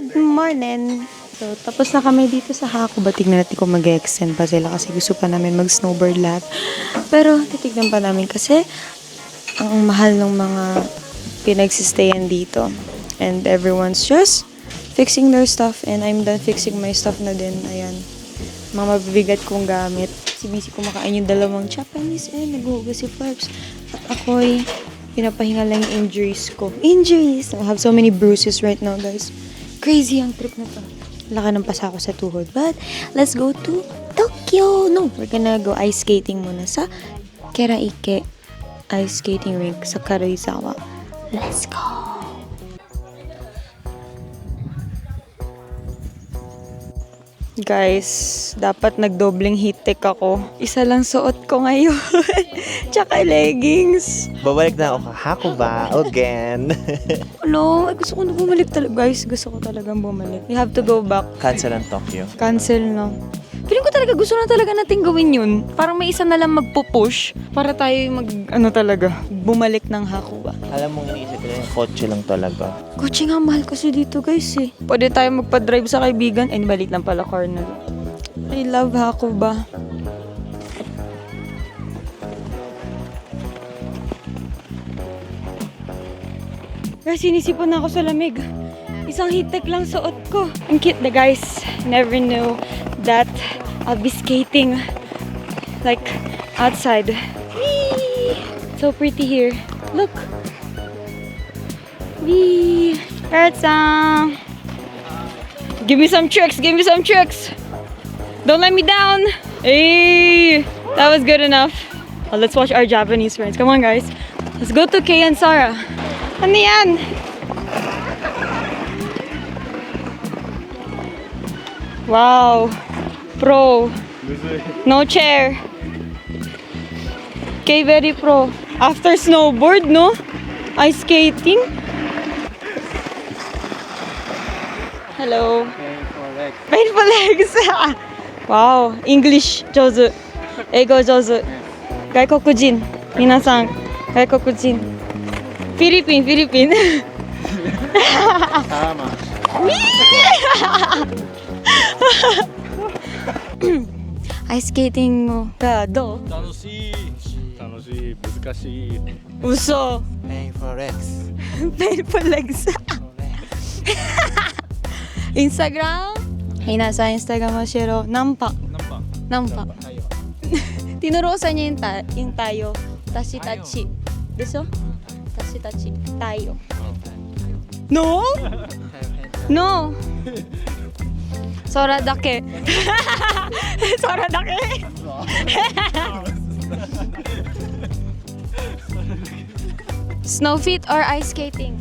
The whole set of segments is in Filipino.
Good morning! So, tapos na kami dito sa Hakuba. Tignan natin kung mag-extend pa sila kasi gusto pa namin mag-snowboard lahat. Pero, titignan pa namin kasi ang mahal ng mga pinagsistayan dito. And everyone's just fixing their stuff and I'm done fixing my stuff na din. Ayan. Mga mabibigat kong gamit. Si Missy kumakain yung dalawang Japanese and naghuhugas si Farbs. At ako'y pinapahinga lang yung injuries ko. Injuries! I have so many bruises right now, guys. Crazy ang trip na to. Laka ng pasa ko sa tuhod. But, let's go to Tokyo! No, we're gonna go ice skating muna sa Keraike Ice Skating Rink sa Karuizawa. Let's go! Guys, dapat nagdobling heat tech ako. Isa lang suot ko ngayon. Tsaka leggings. Babalik na ako sa Hakuba again. Hello, ay gusto ko na bumalik talaga. Guys, gusto ko talagang bumalik. We have to go back. Cancel ang Tokyo. Cancel na. Feeling ko talaga, gusto na talaga natin gawin yun. Parang may isa na lang magpo-push para tayo bumalik ng Hakuba. Alam mo, iniisip ko yung kotse lang talaga. Kotse nga, mahal kasi dito guys eh. Pwede tayo magpa-drive sa kaibigan. Ay, balik lang pala car na. I love Hakuba. Guys, sinisipon na ako sa lamig. Isang heat-tech lang suot ko. Ang cute na guys. Never knew that I'll be skating like outside. Whee! So pretty here. Look. Whee! Earth-san! Give me some tricks! Give me some tricks! Don't let me down! Hey! That was good enough. Well, let's watch our Japanese friends. Come on, guys. Let's go to Kay and Sarah. Ano yan? Wow. Pro. No chair. Kay very pro. After snowboard, no? Ice skating. Hello. Painful legs. Wow. English 上手。英語上手。外国人。皆さん、外国人。フィリピン、フィリピン。アイススケーティングがどう？楽しい難しい嘘 Painful legs. Painful legs Instagram? Hina sa Instagram mo share nampa tinurusan niya yung tayo tashi tachi desu? Tashi tachi tayo no? No Sora dake Sora dake Snow feet or ice skating?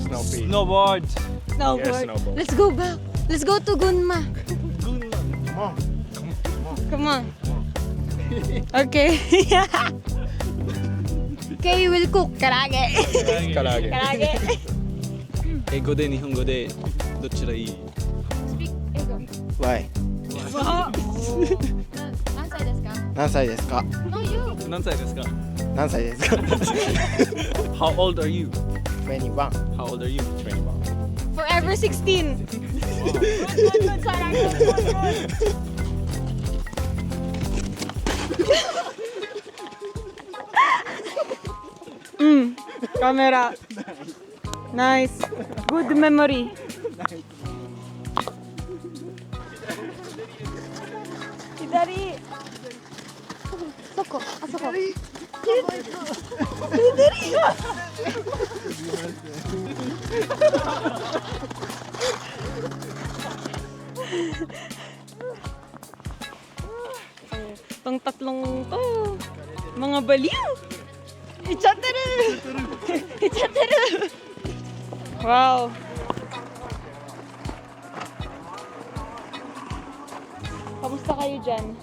snowboard Snowboard. Yes, snowboard. Let's go back. Let's go to Gunma. Come on. Okay. Okay, we'll cook karage. 唐揚げ Karage. 英語で日本語でどちらいい Speak Ego. Why? Wow. 何歳ですか？ 何歳ですか？ No, you. 何歳ですか何歳ですか？ How old are you? 21. How old are you? 21 Forever 16. Good, Sarah. Good. Camera. Nice. Good memory. Hidari. Soko. Soko. Hidari. Itong tatlong to, mga baliw. Ichataru! Ichataru! Wow! Kamusta kayo dyan?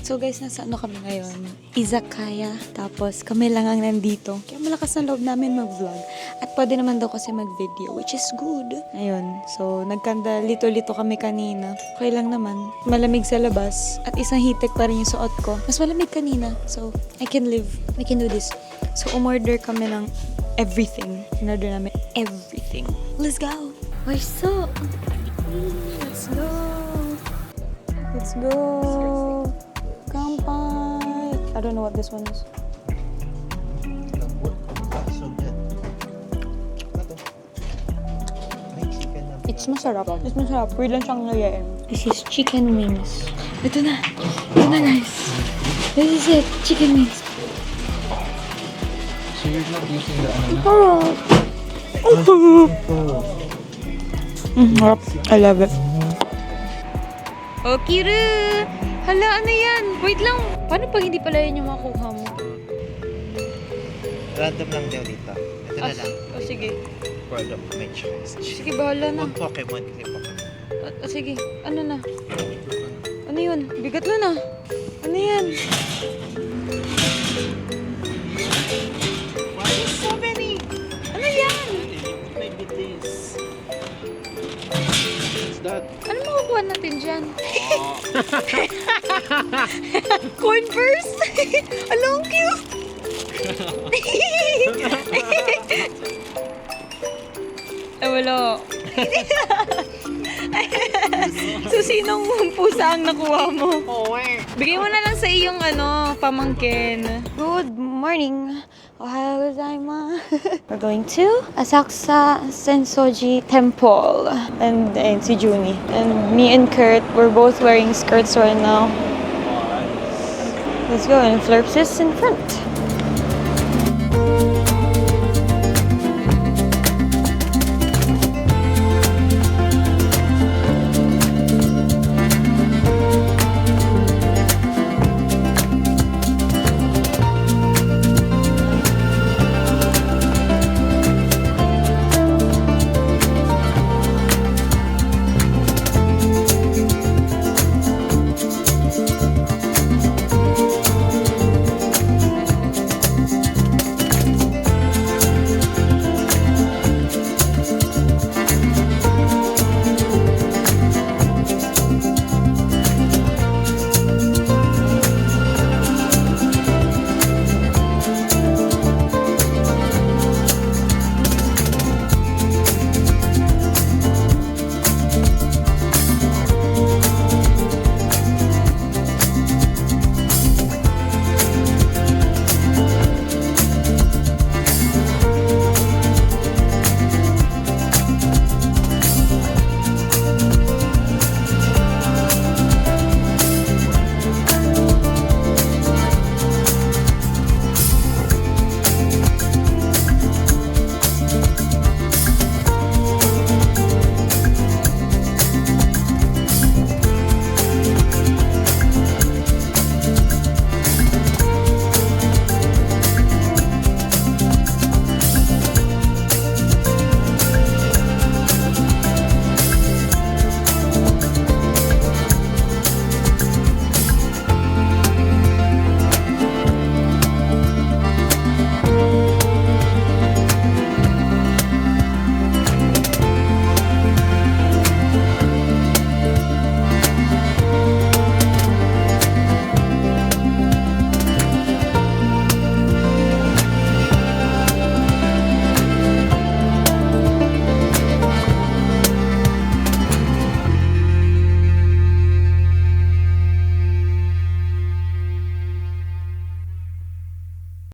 So guys, nasa ano kami ngayon? Izakaya. Tapos kami lang ang nandito. Kaya malakas na loob namin mag-vlog. At pwede naman daw kasi mag-video, which is good. Ayun. So, nagkanda lito-lito kami kanina. Okay lang naman. Malamig sa labas. At isang hitek pa rin yung suot ko. Mas malamig kanina. So, I can live. I can do this. So, umorder kami ng everything. In-order namin everything. everything. Let's go! Waiso! Let's go! Let's go! Kampai! I don't know what this one is. It's masarap. It's masarap. Weird lang siyang ngayon. This is chicken wings. Ito na. Ito na, guys. This is it. Chicken wings. So you're not using the Harap. I love it. Oh, Kiru! Hala, ano yan? Wait lang. Paano pag hindi pala yun yung makuha mo? Random lang daw dito. Ito na lang. Oh, sige. World of my choice. Sige, bahala na. Huwag Pokemon kasi Pokemon. Sige, ano na? Ano yun? Bigat na na. Ano yan? Why is so many? Ano yan? Maybe this. What's that? Ano makukuha natin dyan? Converse? Alam, cute! Ay, wala. So, sinong pusa ang nakuha mo? Bigay mo na lang sa iyong pamangkin. Good morning. Ohayou gozaimasu. We're going to Asakusa Sensoji Temple. And si Juni. And me and Kurt, we're both wearing skirts right now. Let's go, and Flirps is in front.